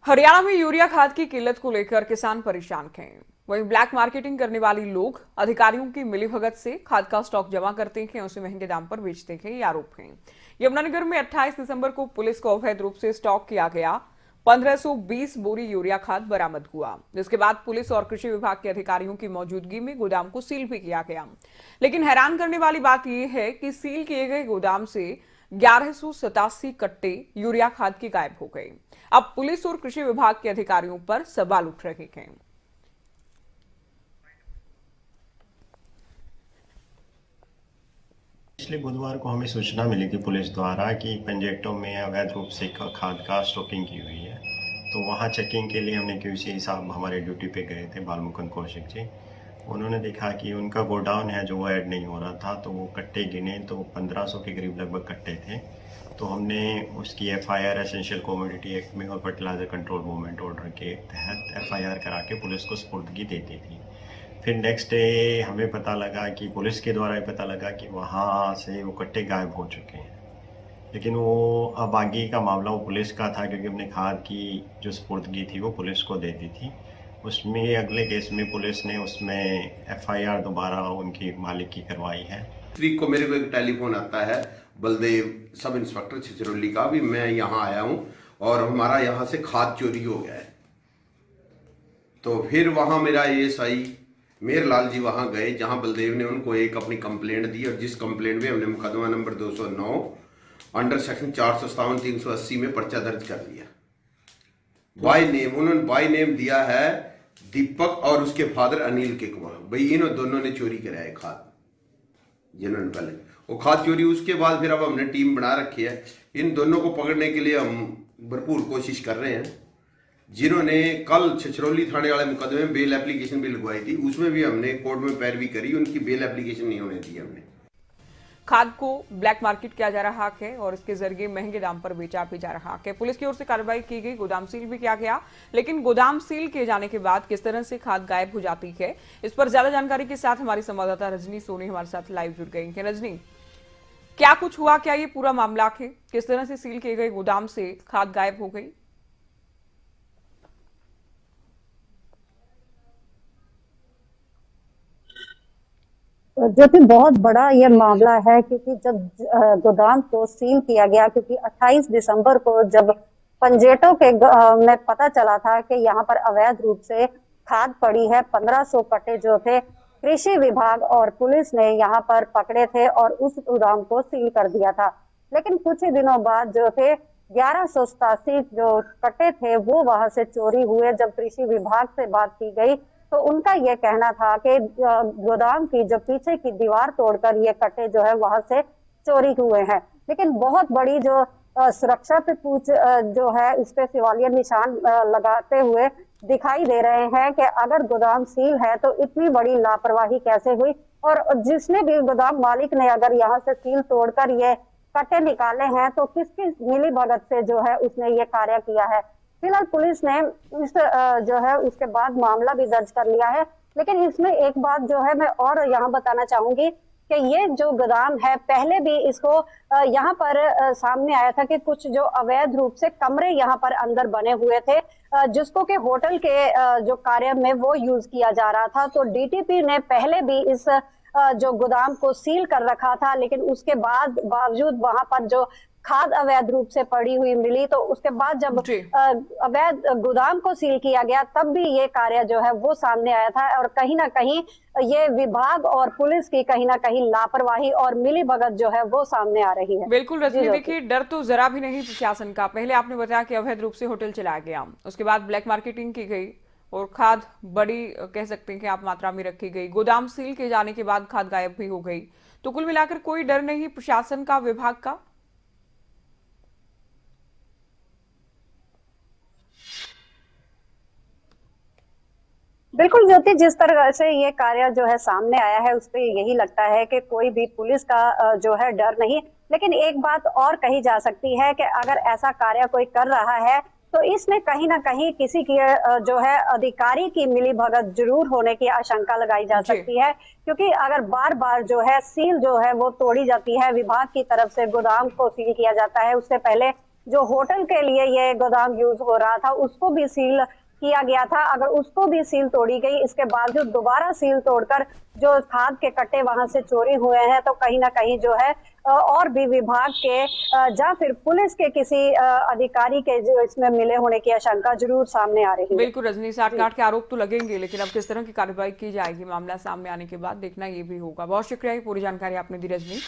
हरियाणा में यूरिया खाद की किल्लत को लेकर किसान परेशान हैं। वहीं ब्लैक मार्केटिंग करने वाले लोग अधिकारियों की मिलीभगत से खाद का स्टॉक जमा करते हैं, उसे महंगे दाम पर बेचते हैं, ये आरोप है। यमुनानगर में 28 दिसंबर को पुलिस को अवैध रूप से स्टॉक किया गया 1520 बोरी यूरिया खाद बरामद हुआ, जिसके बाद पुलिस और कृषि विभाग के अधिकारियों की मौजूदगी में गोदाम को सील भी किया गया। लेकिन हैरान करने वाली बात यह है कि सील किए गए गोदाम से 1187 कट्टे यूरिया खाद की गायब हो गए। अब पुलिस और कृषि विभाग के अधिकारियों पर सवाल उठ रहे हैं। पिछले बुधवार को हमें सूचना मिली थी पुलिस द्वारा कि पंजेटों में अवैध रूप से खाद का स्टॉकिंग की हुई है। तो वहाँ चेकिंग के लिए हमने क्यूसी साहब हमारे ड्यूटी पे गए थे, बालमुकुंद कौशिक जी। उन्होंने देखा कि उनका गोडाउन है जो वो ऐड नहीं हो रहा था, तो वो कट्टे गिने तो 1500 के करीब लगभग कट्टे थे। तो हमने उसकी एफआईआर एसेंशियल कमोडिटी एक्ट में और फर्टिलाइजर कंट्रोल मूवमेंट ऑर्डर के तहत एफआईआर करा के पुलिस को सुपुर्दगी दे दी थी। फिर नेक्स्ट डे हमें पता लगा कि पुलिस के द्वारा ही पता लगा कि वहाँ से वो कट्टे गायब हो चुके हैं। लेकिन वो अब आगे का मामला वो पुलिस का था, क्योंकि हमने खाद की जो सुपुर्दगी थी वो पुलिस को दे दी थी। उसमें अगले केस में पुलिस ने उसमें एफआईआर दोबारा उनकी मालिक की करवाई है। वीक को मेरे को एक टेलीफोन आता है बलदेव सब इंस्पेक्टर छिछरौली का भी, मैं यहाँ आया हूँ और हमारा यहाँ से खाद चोरी हो गया है। तो फिर वहाँ मेरा एएसआई मेहरलाल जी वहाँ गए, जहाँ बलदेव ने उनको एक अपनी कंप्लेंट दी और जिस कंप्लेंट में हमने मुकदमा नंबर 209 अंडर सेक्शन 457 380 में पर्चा दर्ज कर लिया। बाय नेम उन्होंने बाय नेम दिया है दीपक और उसके फादर अनिल के कुमार। भाई इन दोनों ने चोरी कराया है खाद, जिन्होंने पहले वो खाद चोरी। उसके बाद फिर अब हमने टीम बना रखी है, इन दोनों को पकड़ने के लिए हम भरपूर कोशिश कर रहे हैं। जिन्होंने कल छिछरौली थाने वाले मुकदमे में बेल एप्लीकेशन भी लगवाई थी, उसमें भी हमने कोर्ट में पैरवी करी, उनकी बेल एप्लीकेशन नहीं होने दी हमने। खाद को ब्लैक मार्केट किया जा रहा है और इसके जरिए महंगे दाम पर बेचा भी जा रहा है। पुलिस की ओर से कार्रवाई की गई, गोदाम सील भी किया गया। लेकिन गोदाम सील किए जाने के बाद किस तरह से खाद गायब हो जाती है, इस पर ज्यादा जानकारी के साथ हमारी संवाददाता रजनी सोनी हमारे साथ लाइव जुड़ गई है। रजनी, क्या कुछ हुआ, क्या ये पूरा मामला है, किस तरह से सील किए गए गोदाम से खाद गायब हो गई? जो कि बहुत बड़ा ये मामला है, क्योंकि जब गोदाम को सील किया गया, क्योंकि 28 दिसंबर को जब पंजेटों के में पता चला था कि यहाँ पर अवैध रूप से खाद पड़ी है, 1500 कट्टे जो थे कृषि विभाग और पुलिस ने यहाँ पर पकड़े थे और उस गोदाम को सील कर दिया था। लेकिन कुछ ही दिनों बाद जो थे 1187 जो कट्टे थे वो वहां से चोरी हुए। जब कृषि विभाग से बात की गई तो उनका ये कहना था कि गोदाम की जो पीछे की दीवार तोड़कर ये कट्टे जो है वहां से चोरी हुए हैं। लेकिन बहुत बड़ी जो सुरक्षा पे पूछ जो है उस पे सवालिया निशान लगाते हुए दिखाई दे रहे हैं कि अगर गोदाम सील है तो इतनी बड़ी लापरवाही कैसे हुई, और जिसने भी गोदाम मालिक ने अगर यहाँ से सील तोड़कर ये कट्टे निकाले हैं तो किसकी मिली भगत से जो है उसने ये कार्य किया है। फिलहाल पुलिस ने इस जो है उसके बाद मामला भी दर्ज कर लिया है। लेकिन इसमें एक बात जो है मैं और यहाँ बताना चाहूंगी कि ये जो गोदाम है पहले भी इसको यहाँ पर सामने आया था कि कुछ जो अवैध रूप से कमरे यहाँ पर अंदर बने हुए थे, जिसको कि होटल के जो कार्य में वो यूज किया जा रहा था। तो डीटीपी ने पहले भी इस जो गोदाम को सील कर रखा था, लेकिन उसके बाद बावजूद वहां पर जो खाद अवैध रूप से पड़ी हुई मिली, तो उसके बाद जब अवैध गोदाम को सील किया गया तब भी ये कार्य जो है वो सामने आया था। और कहीं ना कहीं ये विभाग और पुलिस की कहीं ना कहीं लापरवाही और मिली भगत जो है वो सामने आ रही है। बिल्कुल रजनी, देखिए डर तो जरा भी नहीं प्रशासन का। पहले आपने बताया कि अवैध रूप से होटल चलाया गया, उसके बाद ब्लैक मार्केटिंग की गई और खाद बड़ी कह सकते हैं कि आप मात्रा में रखी गई, गोदाम सील किए जाने के बाद खाद गायब भी हो गई। तो कुल मिलाकर कोई डर नहीं प्रशासन का, विभाग का? बिल्कुल ज्योति, जिस तरह से ये कार्य जो है सामने आया है उस पे यही लगता है कि कोई भी पुलिस का जो है डर नहीं। लेकिन एक बात और कही जा सकती है कि अगर ऐसा कार्य कोई कर रहा है तो इसमें कहीं ना कहीं किसी की जो है अधिकारी की मिलीभगत जरूर होने की आशंका लगाई जा सकती है। क्योंकि अगर बार बार जो है सील जो है वो तोड़ी जाती है, विभाग की तरफ से गोदाम को सील किया जाता है, उससे पहले जो होटल के लिए ये गोदाम यूज हो रहा था उसको भी सील किया गया था। अगर उसको भी सील तोड़ी गई, इसके बावजूद दोबारा सील तोड़कर जो खाद के कट्टे वहां से चोरी हुए हैं, तो कहीं ना कहीं जो है और भी विभाग के या फिर पुलिस के किसी अधिकारी के जो इसमें मिले होने की आशंका जरूर सामने आ रही है। बिल्कुल रजनी, साठ गांठ के आरोप तो लगेंगे, लेकिन अब किस तरह की कार्रवाई की जाएगी मामला सामने आने के बाद देखना ये भी होगा। बहुत शुक्रिया, ये पूरी जानकारी आपने दी रजनी।